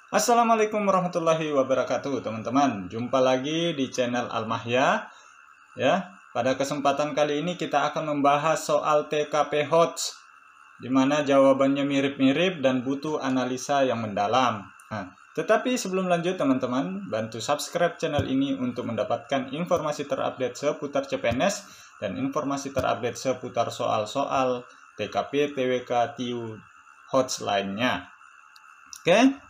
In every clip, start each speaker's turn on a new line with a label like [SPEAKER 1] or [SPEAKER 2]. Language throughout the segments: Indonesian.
[SPEAKER 1] Assalamualaikum warahmatullahi wabarakatuh, teman-teman. Jumpa lagi di channel Almahya. Ya, pada kesempatan kali ini kita akan membahas soal TKP HOTS, di mana jawabannya mirip-mirip dan butuh analisa yang mendalam. Nah, tetapi sebelum lanjut, teman-teman, bantu subscribe channel ini untuk mendapatkan informasi terupdate seputar CPNS dan informasi terupdate seputar soal-soal TKP, TWK, TIU, HOTS lainnya. Oke?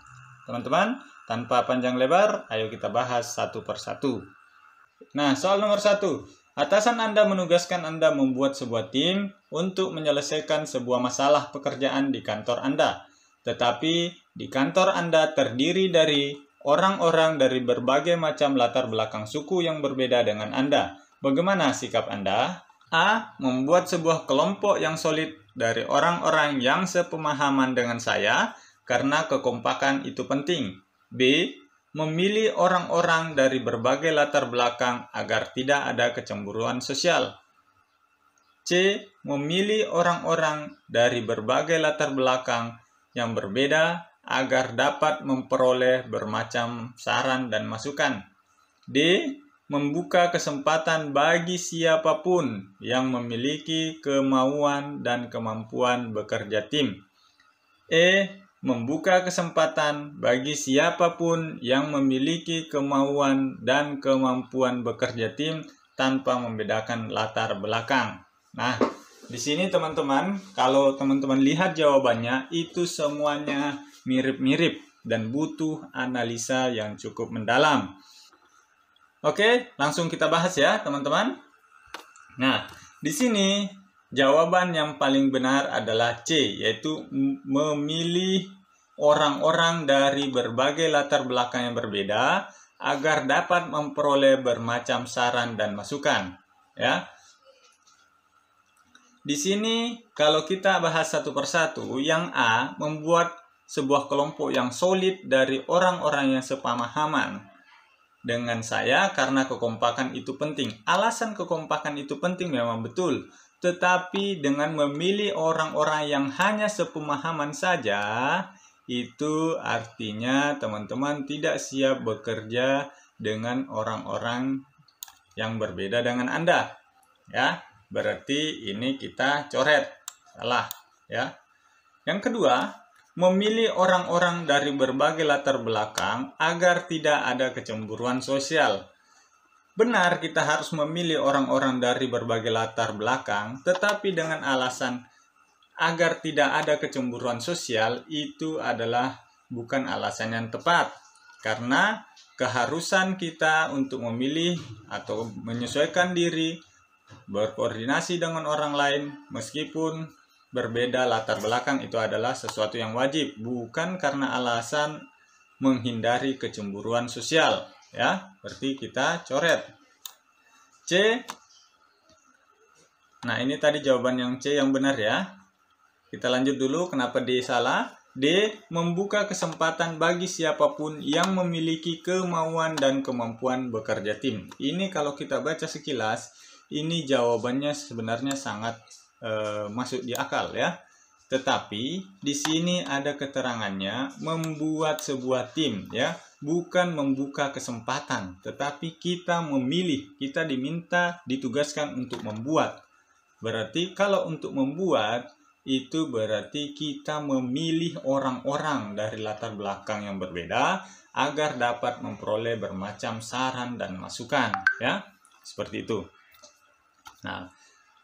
[SPEAKER 1] Teman-teman, tanpa panjang lebar, ayo kita bahas satu persatu. Nah, soal nomor 1. Atasan Anda menugaskan Anda membuat sebuah tim untuk menyelesaikan sebuah masalah pekerjaan di kantor Anda. Tetapi di kantor Anda terdiri dari orang-orang dari berbagai macam latar belakang suku yang berbeda dengan Anda. Bagaimana sikap Anda? A. Membuat sebuah kelompok yang solid dari orang-orang yang sepemahaman dengan saya, karena kekompakan itu penting. B. Memilih orang-orang dari berbagai latar belakang agar tidak ada kecemburuan sosial. C. Memilih orang-orang dari berbagai latar belakang yang berbeda agar dapat memperoleh bermacam saran dan masukan. D. Membuka kesempatan bagi siapapun yang memiliki kemauan dan kemampuan bekerja tim. E. Membuka kesempatan bagi siapapun yang memiliki kemauan dan kemampuan bekerja tim tanpa membedakan latar belakang. Nah, di sini teman-teman, kalau teman-teman lihat jawabannya, itu semuanya mirip-mirip dan butuh analisa yang cukup mendalam. Oke, langsung kita bahas ya, teman-teman. Nah, di sini jawaban yang paling benar adalah C, yaitu memilih orang-orang dari berbagai latar belakang yang berbeda agar dapat memperoleh bermacam saran dan masukan. Ya. Di sini kalau kita bahas satu persatu, yang A membuat sebuah kelompok yang solid dari orang-orang yang sepemahaman dengan saya karena kekompakan itu penting. Alasan kekompakan itu penting memang betul. Tetapi dengan memilih orang-orang yang hanya sepemahaman saja, itu artinya teman-teman tidak siap bekerja dengan orang-orang yang berbeda dengan Anda. Ya, berarti ini kita coret. Salah, ya. Yang kedua, memilih orang-orang dari berbagai latar belakang agar tidak ada kecemburuan sosial. Benar, kita harus memilih orang-orang dari berbagai latar belakang, tetapi dengan alasan agar tidak ada kecemburuan sosial, itu adalah bukan alasan yang tepat. Karena keharusan kita untuk memilih atau menyesuaikan diri, berkoordinasi dengan orang lain, meskipun berbeda latar belakang, itu adalah sesuatu yang wajib, bukan karena alasan menghindari kecemburuan sosial. Ya, berarti kita coret C. Nah, ini tadi jawaban yang C yang benar ya. Kita lanjut dulu, kenapa D salah. D. Membuka kesempatan bagi siapapun yang memiliki kemauan dan kemampuan bekerja tim. Ini kalau kita baca sekilas, ini jawabannya sebenarnya sangat masuk di akal ya. Tetapi di sini ada keterangannya membuat sebuah tim ya, bukan membuka kesempatan, tetapi kita memilih, kita diminta, ditugaskan untuk membuat. Berarti kalau untuk membuat itu berarti kita memilih orang-orang dari latar belakang yang berbeda agar dapat memperoleh bermacam saran dan masukan ya. Seperti itu. Nah,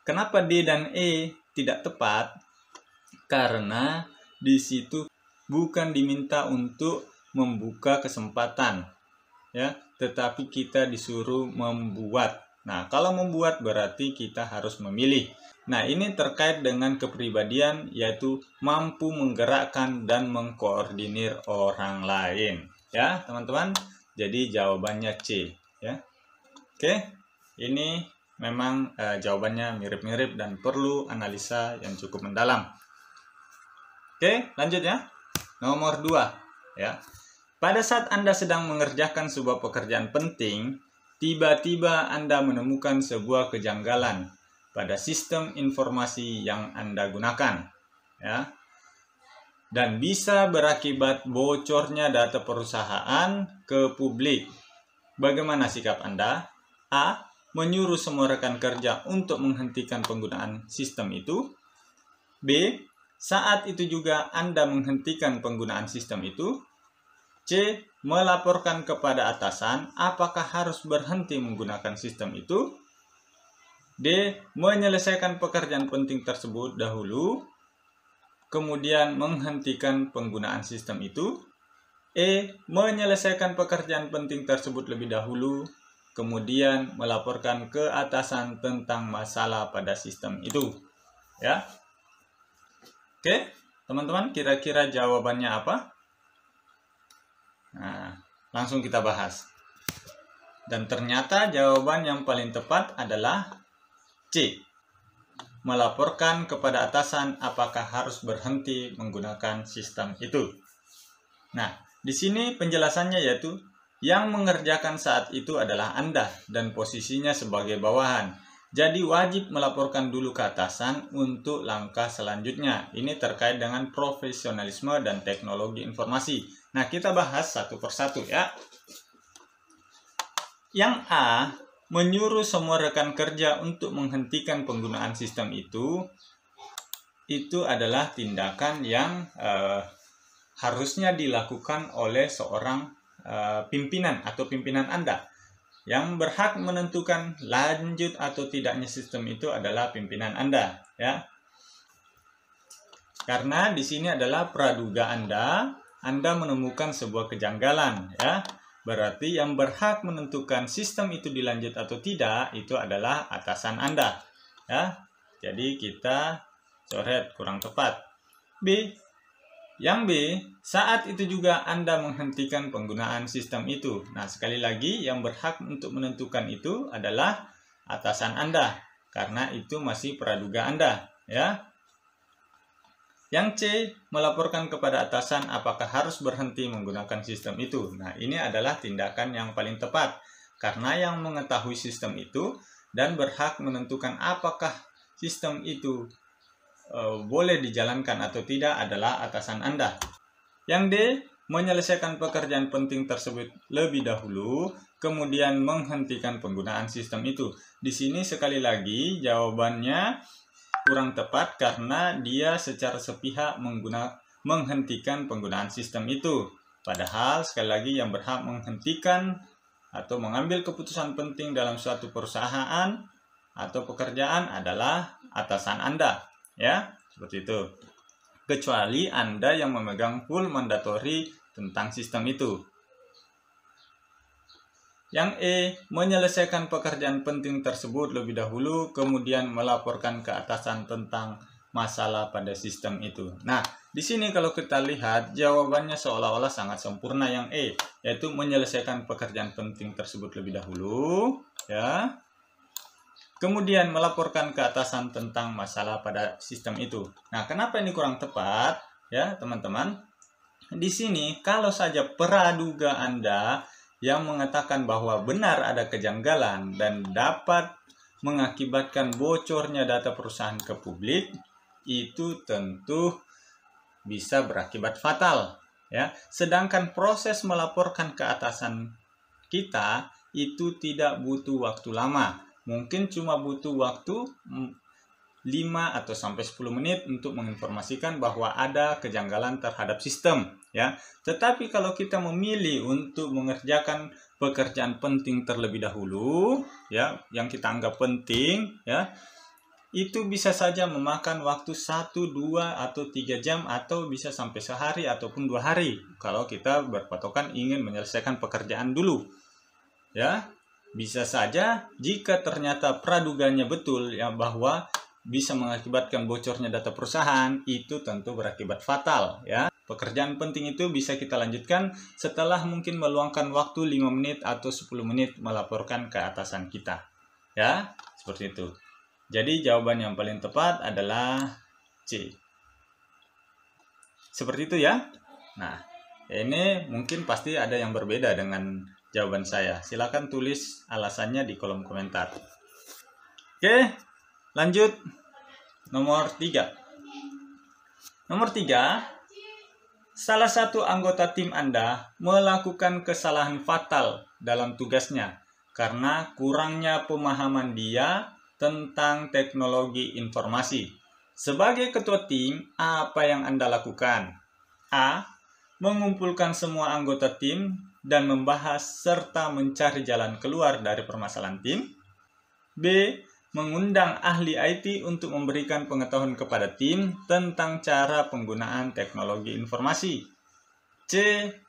[SPEAKER 1] kenapa D dan E tidak tepat? Karena di situ bukan diminta untuk membuka kesempatan ya, tetapi kita disuruh membuat. Nah, kalau membuat berarti kita harus memilih. Nah, ini terkait dengan kepribadian, yaitu mampu menggerakkan dan mengkoordinir orang lain ya, teman-teman. Jadi jawabannya C ya. Oke, ini memang jawabannya mirip-mirip dan perlu analisa yang cukup mendalam. Oke, lanjut ya. Nomor 2 ya. Pada saat Anda sedang mengerjakan sebuah pekerjaan penting, tiba-tiba Anda menemukan sebuah kejanggalan pada sistem informasi yang Anda gunakan ya. dan bisa berakibat bocornya data perusahaan ke publik. Bagaimana sikap Anda? A. Menyuruh semua rekan kerja untuk menghentikan penggunaan sistem itu. B. Saat itu juga Anda menghentikan penggunaan sistem itu. C. Melaporkan kepada atasan apakah harus berhenti menggunakan sistem itu. D. Menyelesaikan pekerjaan penting tersebut dahulu, kemudian menghentikan penggunaan sistem itu. E. Menyelesaikan pekerjaan penting tersebut lebih dahulu, kemudian melaporkan ke atasan tentang masalah pada sistem itu. Ya. Oke, teman-teman, kira-kira jawabannya apa? Nah, langsung kita bahas. Dan ternyata jawaban yang paling tepat adalah C. Melaporkan kepada atasan apakah harus berhenti menggunakan sistem itu. Nah, di sini penjelasannya yaitu yang mengerjakan saat itu adalah Anda dan posisinya sebagai bawahan. Jadi wajib melaporkan dulu ke atasan untuk langkah selanjutnya. Ini terkait dengan profesionalisme dan teknologi informasi. Nah, kita bahas satu persatu ya. Yang A, menyuruh semua rekan kerja untuk menghentikan penggunaan sistem itu adalah tindakan yang harusnya dilakukan oleh seorang pimpinan atau pimpinan Anda. Yang berhak menentukan lanjut atau tidaknya sistem itu adalah pimpinan Anda, ya. Karena di sini adalah praduga Anda menemukan sebuah kejanggalan, ya. Berarti yang berhak menentukan sistem itu dilanjut atau tidak itu adalah atasan Anda, ya. Jadi kita coret kurang tepat. B. Yang B, saat itu juga Anda menghentikan penggunaan sistem itu. Nah, sekali lagi yang berhak untuk menentukan itu adalah atasan Anda, karena itu masih praduga Anda, ya. Yang C, melaporkan kepada atasan apakah harus berhenti menggunakan sistem itu. Nah, ini adalah tindakan yang paling tepat, karena yang mengetahui sistem itu dan berhak menentukan apakah sistem itu boleh dijalankan atau tidak adalah atasan Anda. Yang D, menyelesaikan pekerjaan penting tersebut lebih dahulu, kemudian menghentikan penggunaan sistem itu. Di sini sekali lagi jawabannya kurang tepat karena dia secara sepihak menghentikan penggunaan sistem itu. Padahal sekali lagi yang berhak menghentikan atau mengambil keputusan penting dalam suatu perusahaan atau pekerjaan adalah atasan Anda. Ya, seperti itu. Kecuali Anda yang memegang full mandatory tentang sistem itu. Yang E, menyelesaikan pekerjaan penting tersebut lebih dahulu, kemudian melaporkan ke atasan tentang masalah pada sistem itu. Nah, di sini kalau kita lihat jawabannya seolah-olah sangat sempurna yang E, yaitu menyelesaikan pekerjaan penting tersebut lebih dahulu, ya. Kemudian melaporkan ke atasan tentang masalah pada sistem itu. Nah, kenapa ini kurang tepat? Ya, teman-teman. Di sini, kalau saja praduga Anda yang mengatakan bahwa benar ada kejanggalan dan dapat mengakibatkan bocornya data perusahaan ke publik, itu tentu bisa berakibat fatal. Ya, sedangkan proses melaporkan ke atasan kita itu tidak butuh waktu lama. Mungkin cuma butuh waktu 5 atau sampai 10 menit untuk menginformasikan bahwa ada kejanggalan terhadap sistem, ya. Tetapi kalau kita memilih untuk mengerjakan pekerjaan penting terlebih dahulu, ya, yang kita anggap penting, ya, itu bisa saja memakan waktu 1, 2, atau 3 jam atau bisa sampai sehari ataupun 2 hari kalau kita berpatokan ingin menyelesaikan pekerjaan dulu, ya. Bisa saja jika ternyata praduganya betul ya bahwa bisa mengakibatkan bocornya data perusahaan, itu tentu berakibat fatal, ya. Pekerjaan penting itu bisa kita lanjutkan setelah mungkin meluangkan waktu 5 menit atau 10 menit melaporkan ke atasan kita, ya. Seperti itu. Jadi jawaban yang paling tepat adalah C. Seperti itu ya. Nah, ini mungkin pasti ada yang berbeda dengan jawaban saya. Silakan tulis alasannya di kolom komentar. Oke, lanjut. Nomor 3. Nomor 3, salah satu anggota tim Anda melakukan kesalahan fatal dalam tugasnya karena kurangnya pemahaman dia tentang teknologi informasi. Sebagai ketua tim, apa yang Anda lakukan? A. Mengumpulkan semua anggota tim dan membahas serta mencari jalan keluar dari permasalahan tim. B. Mengundang ahli IT untuk memberikan pengetahuan kepada tim tentang cara penggunaan teknologi informasi. C.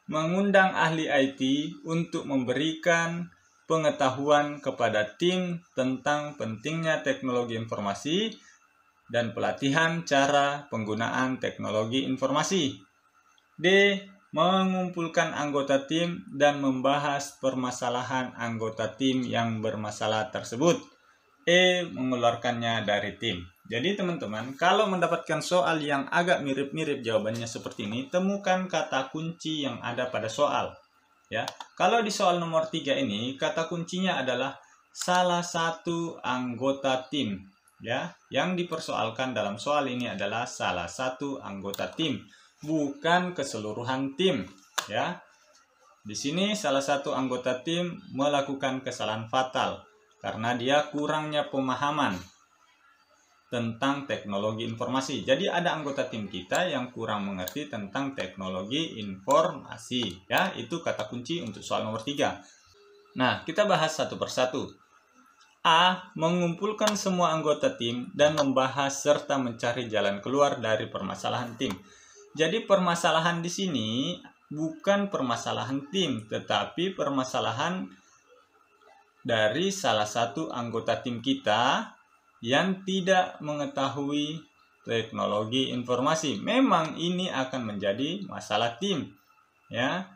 [SPEAKER 1] Mengundang ahli IT untuk memberikan pengetahuan kepada tim tentang pentingnya teknologi informasi dan pelatihan cara penggunaan teknologi informasi. D. Mengumpulkan anggota tim dan membahas permasalahan anggota tim yang bermasalah tersebut. E. Mengeluarkannya dari tim. Jadi teman-teman, kalau mendapatkan soal yang agak mirip-mirip jawabannya seperti ini, temukan kata kunci yang ada pada soal. Ya, kalau di soal nomor 3 ini, kata kuncinya adalah salah satu anggota tim. Ya, yang dipersoalkan dalam soal ini adalah salah satu anggota tim, bukan keseluruhan tim. Ya, di sini salah satu anggota tim melakukan kesalahan fatal karena dia kurangnya pemahaman tentang teknologi informasi. Jadi ada anggota tim kita yang kurang mengerti tentang teknologi informasi. Ya, itu kata kunci untuk soal nomor 3. Nah, kita bahas satu persatu. A. Mengumpulkan semua anggota tim dan membahas serta mencari jalan keluar dari permasalahan tim. Jadi permasalahan di sini bukan permasalahan tim, tetapi permasalahan dari salah satu anggota tim kita yang tidak mengetahui teknologi informasi. Memang ini akan menjadi masalah tim, ya.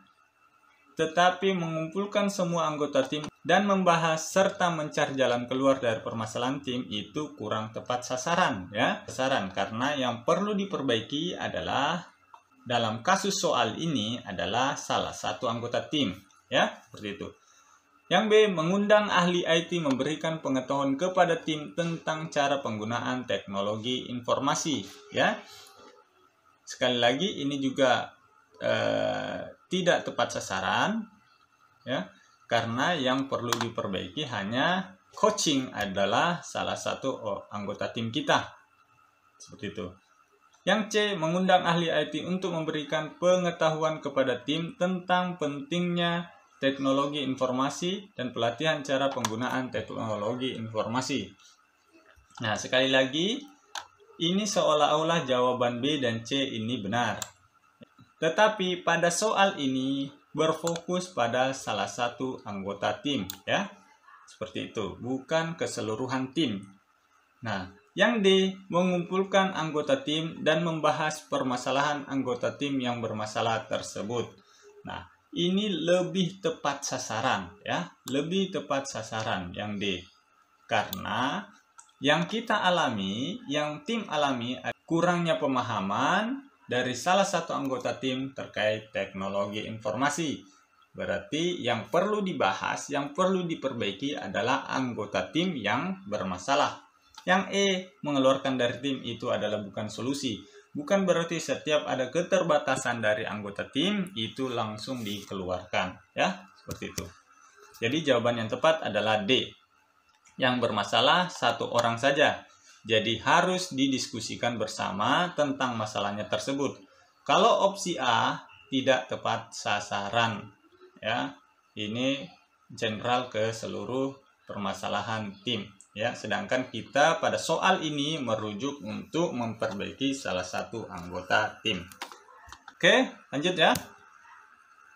[SPEAKER 1] Tetapi mengumpulkan semua anggota tim dan membahas serta mencari jalan keluar dari permasalahan tim itu kurang tepat sasaran, ya. Sasaran karena yang perlu diperbaiki adalah dalam kasus soal ini adalah salah satu anggota tim, ya, seperti itu. Yang B. Mengundang ahli IT memberikan pengetahuan kepada tim tentang cara penggunaan teknologi informasi. Ya, sekali lagi ini juga tidak tepat sasaran, ya, karena yang perlu diperbaiki hanya coaching adalah salah satu anggota tim kita, seperti itu. Yang C. Mengundang ahli IT untuk memberikan pengetahuan kepada tim tentang pentingnya teknologi informasi dan pelatihan cara penggunaan teknologi informasi. Nah, sekali lagi, ini seolah-olah jawaban B dan C ini benar. Tetapi pada soal ini berfokus pada salah satu anggota tim, ya. Seperti itu, bukan keseluruhan tim. Nah, yang D. Mengumpulkan anggota tim dan membahas permasalahan anggota tim yang bermasalah tersebut. Nah, ini lebih tepat sasaran, ya, lebih tepat sasaran yang D. Karena yang kita alami, yang tim alami, kurangnya pemahaman dari salah satu anggota tim terkait teknologi informasi. Berarti yang perlu dibahas, yang perlu diperbaiki adalah anggota tim yang bermasalah. Yang E. Mengeluarkan dari tim itu adalah bukan solusi. Bukan berarti setiap ada keterbatasan dari anggota tim itu langsung dikeluarkan, ya, seperti itu. Jadi jawaban yang tepat adalah D. Yang bermasalah satu orang saja. Jadi harus didiskusikan bersama tentang masalahnya tersebut. Kalau opsi A tidak tepat sasaran, ya. Ini general ke seluruh permasalahan tim. Ya, sedangkan kita pada soal ini merujuk untuk memperbaiki salah satu anggota tim. Oke, lanjut ya.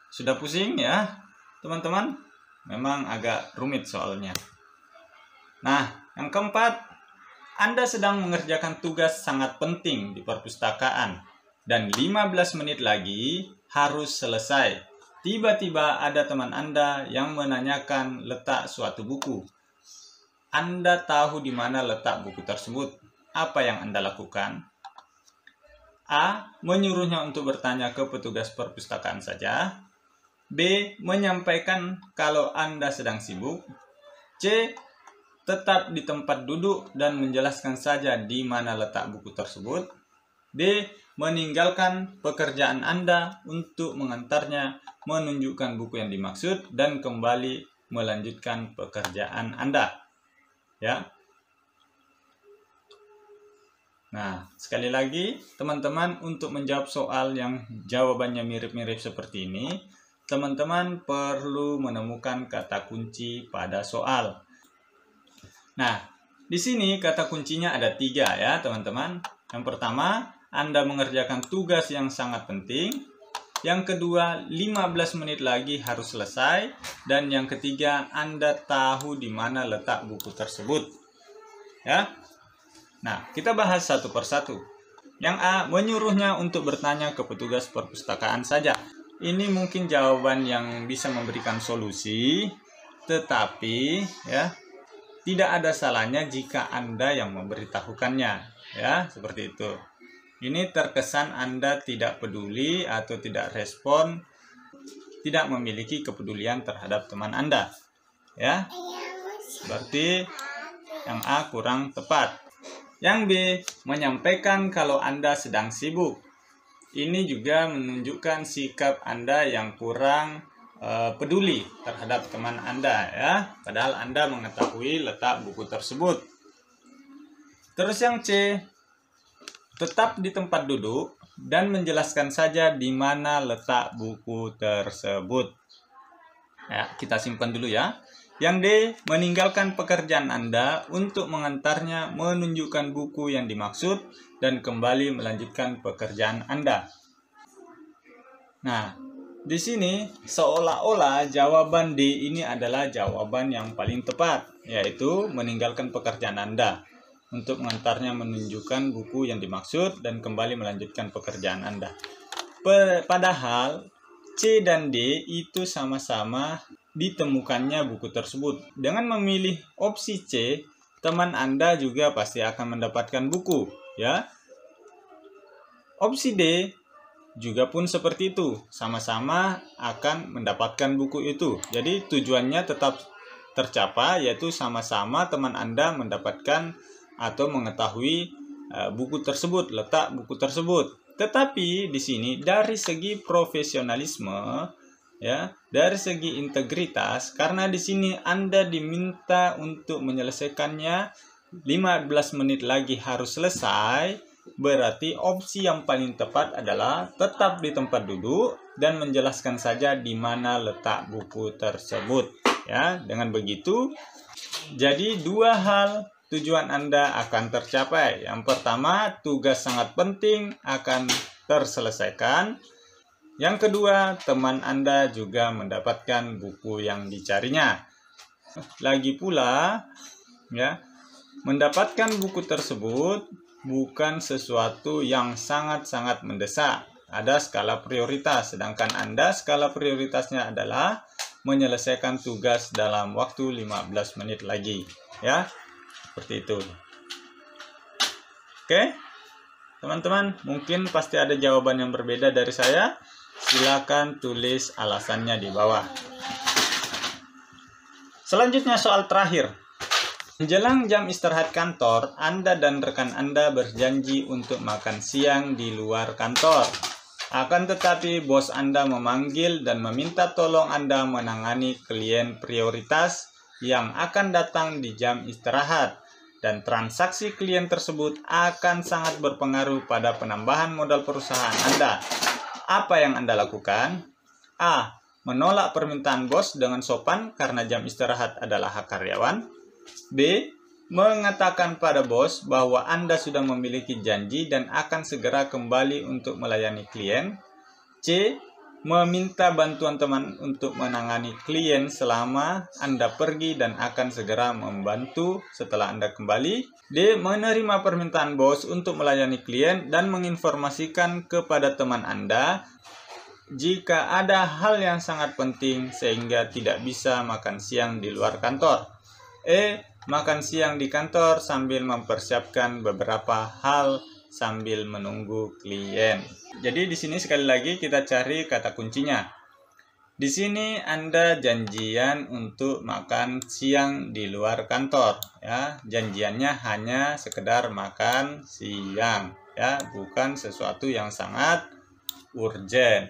[SPEAKER 1] Sudah pusing ya, teman-teman? Memang agak rumit soalnya. Nah, yang keempat, Anda sedang mengerjakan tugas sangat penting di perpustakaan dan 15 menit lagi harus selesai. Tiba-tiba ada teman Anda yang menanyakan letak suatu buku. Anda tahu di mana letak buku tersebut. Apa yang Anda lakukan? A. Menyuruhnya untuk bertanya ke petugas perpustakaan saja. B. Menyampaikan kalau Anda sedang sibuk. C. Tetap di tempat duduk dan menjelaskan saja di mana letak buku tersebut. D. meninggalkan pekerjaan Anda untuk mengantarnya, menunjukkan buku yang dimaksud, dan kembali melanjutkan pekerjaan Anda. Ya. Nah, sekali lagi teman-teman, untuk menjawab soal yang jawabannya mirip-mirip seperti ini, teman-teman perlu menemukan kata kunci pada soal. Nah, di sini kata kuncinya ada 3 ya teman-teman. Yang pertama, Anda mengerjakan tugas yang sangat penting. Yang kedua, 15 menit lagi harus selesai. Dan yang ketiga, Anda tahu di mana letak buku tersebut. Ya. Nah, kita bahas satu persatu. Yang A, menyuruhnya untuk bertanya ke petugas perpustakaan saja. Ini mungkin jawaban yang bisa memberikan solusi, tetapi ya, tidak ada salahnya jika Anda yang memberitahukannya, ya, seperti itu. Ini terkesan Anda tidak peduli atau tidak respon, tidak memiliki kepedulian terhadap teman Anda, ya. Berarti yang A kurang tepat. Yang B, menyampaikan kalau Anda sedang sibuk. Ini juga menunjukkan sikap Anda yang kurang peduli terhadap teman Anda, ya. Padahal Anda mengetahui letak buku tersebut. Terus yang C, tetap di tempat duduk dan menjelaskan saja di mana letak buku tersebut. Ya, kita simpan dulu ya. Yang D, meninggalkan pekerjaan Anda untuk mengantarnya, menunjukkan buku yang dimaksud, dan kembali melanjutkan pekerjaan Anda. Nah, di sini seolah-olah jawaban D ini adalah jawaban yang paling tepat, yaitu meninggalkan pekerjaan Anda untuk mengantarnya, menunjukkan buku yang dimaksud, dan kembali melanjutkan pekerjaan Anda. Padahal C dan D itu sama-sama ditemukannya buku tersebut. Dengan memilih opsi C, teman Anda juga pasti akan mendapatkan buku, ya. Opsi D juga pun seperti itu, sama-sama akan mendapatkan buku itu. Jadi tujuannya tetap tercapai, yaitu sama-sama teman Anda mendapatkan atau mengetahui buku tersebut, letak buku tersebut. Tetapi di sini dari segi profesionalisme, ya, dari segi integritas, karena di sini Anda diminta untuk menyelesaikannya 15 menit lagi harus selesai, berarti opsi yang paling tepat adalah tetap di tempat duduk dan menjelaskan saja di mana letak buku tersebut. Ya, dengan begitu, jadi 2 hal tujuan Anda akan tercapai. Yang pertama, tugas sangat penting akan terselesaikan. Yang kedua, teman Anda juga mendapatkan buku yang dicarinya. Lagi pula, ya, mendapatkan buku tersebut bukan sesuatu yang sangat-sangat mendesak. Ada skala prioritas, sedangkan Anda skala prioritasnya adalah menyelesaikan tugas dalam waktu 15 menit lagi, ya. Seperti itu. Oke, teman-teman, mungkin pasti ada jawaban yang berbeda dari saya. Silakan tulis alasannya di bawah. Selanjutnya soal terakhir. Menjelang jam istirahat kantor, Anda dan rekan Anda berjanji untuk makan siang di luar kantor. Akan tetapi bos Anda memanggil dan meminta tolong Anda menangani klien prioritas yang akan datang di jam istirahat. Dan transaksi klien tersebut akan sangat berpengaruh pada penambahan modal perusahaan Anda. Apa yang Anda lakukan? A. Menolak permintaan bos dengan sopan karena jam istirahat adalah hak karyawan. B. Mengatakan pada bos bahwa Anda sudah memiliki janji dan akan segera kembali untuk melayani klien. C. Meminta bantuan teman untuk menangani klien selama Anda pergi dan akan segera membantu setelah Anda kembali. D. Menerima permintaan bos untuk melayani klien dan menginformasikan kepada teman Anda jika ada hal yang sangat penting sehingga tidak bisa makan siang di luar kantor. E. Makan siang di kantor sambil mempersiapkan beberapa hal sambil menunggu klien. Jadi di sini sekali lagi kita cari kata kuncinya. Di sini Anda janjian untuk makan siang di luar kantor, ya. Janjiannya hanya sekedar makan siang. ya, bukan sesuatu yang sangat urgent.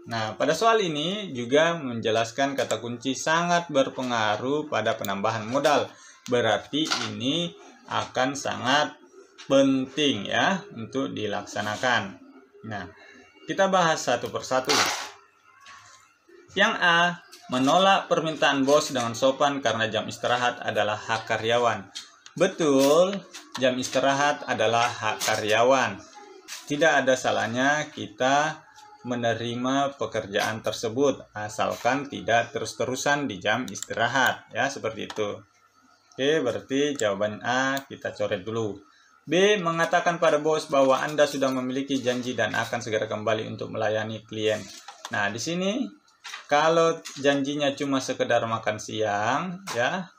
[SPEAKER 1] Nah, pada soal ini juga menjelaskan kata kunci sangat berpengaruh pada penambahan modal. Berarti ini akan sangat penting ya untuk dilaksanakan. Nah, kita bahas satu persatu. Yang A, menolak permintaan bos dengan sopan karena jam istirahat adalah hak karyawan. Betul, jam istirahat adalah hak karyawan. Tidak ada salahnya kita menerima pekerjaan tersebut asalkan tidak terus-terusan di jam istirahat ya, seperti itu. Oke, berarti jawaban A kita coret dulu. B, mengatakan pada bos bahwa Anda sudah memiliki janji dan akan segera kembali untuk melayani klien. Nah, di sini kalau janjinya cuma sekedar makan siang ya,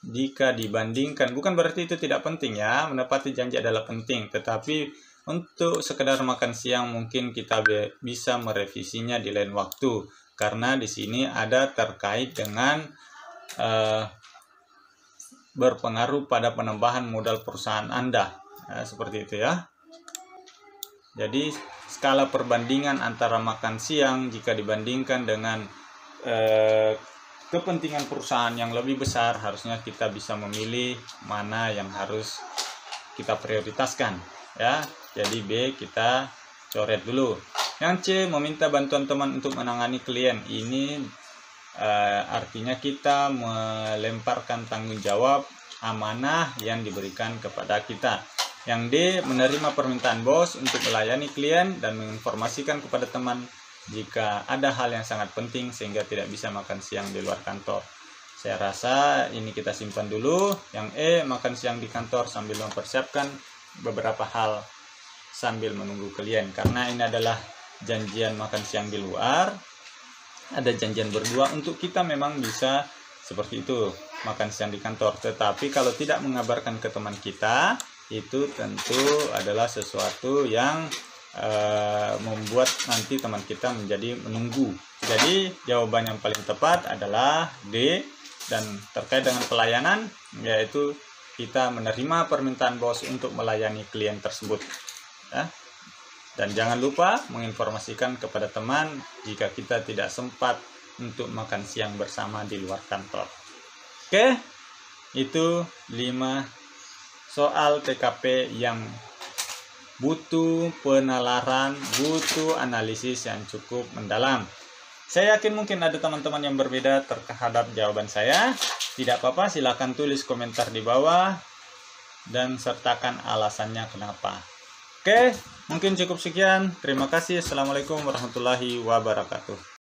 [SPEAKER 1] jika dibandingkan, bukan berarti itu tidak penting ya, menepati janji adalah penting, tetapi untuk sekedar makan siang mungkin kita bisa merevisinya di lain waktu, karena di sini ada terkait dengan berpengaruh pada penambahan modal perusahaan Anda, seperti itu ya. Jadi skala perbandingan antara makan siang jika dibandingkan dengan kepentingan perusahaan yang lebih besar, harusnya kita bisa memilih mana yang harus kita prioritaskan ya. Jadi B kita coret dulu. Yang C, meminta bantuan teman untuk menangani klien. Ini artinya kita melemparkan tanggung jawab amanah yang diberikan kepada kita. Yang D, menerima permintaan bos untuk melayani klien dan menginformasikan kepada teman jika ada hal yang sangat penting sehingga tidak bisa makan siang di luar kantor. Saya rasa ini kita simpan dulu. Yang E, makan siang di kantor sambil mempersiapkan beberapa hal sambil menunggu klien, karena ini adalah janjian makan siang di luar, ada janjian berdua, untuk kita memang bisa seperti itu makan siang di kantor. Tetapi kalau tidak mengabarkan ke teman kita, itu tentu adalah sesuatu yang membuat nanti teman kita menjadi menunggu. Jadi jawaban yang paling tepat adalah D. Dan terkait dengan pelayanan, yaitu kita menerima permintaan bos untuk melayani klien tersebut ya. Dan jangan lupa menginformasikan kepada teman jika kita tidak sempat untuk makan siang bersama di luar kantor. Oke, itu 5 soal TKP yang butuh penalaran, butuh analisis yang cukup mendalam. Saya yakin mungkin ada teman-teman yang berbeda terhadap jawaban saya. Tidak apa-apa, silakan tulis komentar di bawah dan sertakan alasannya kenapa. Oke, mungkin cukup sekian. Terima kasih. Assalamualaikum warahmatullahi wabarakatuh.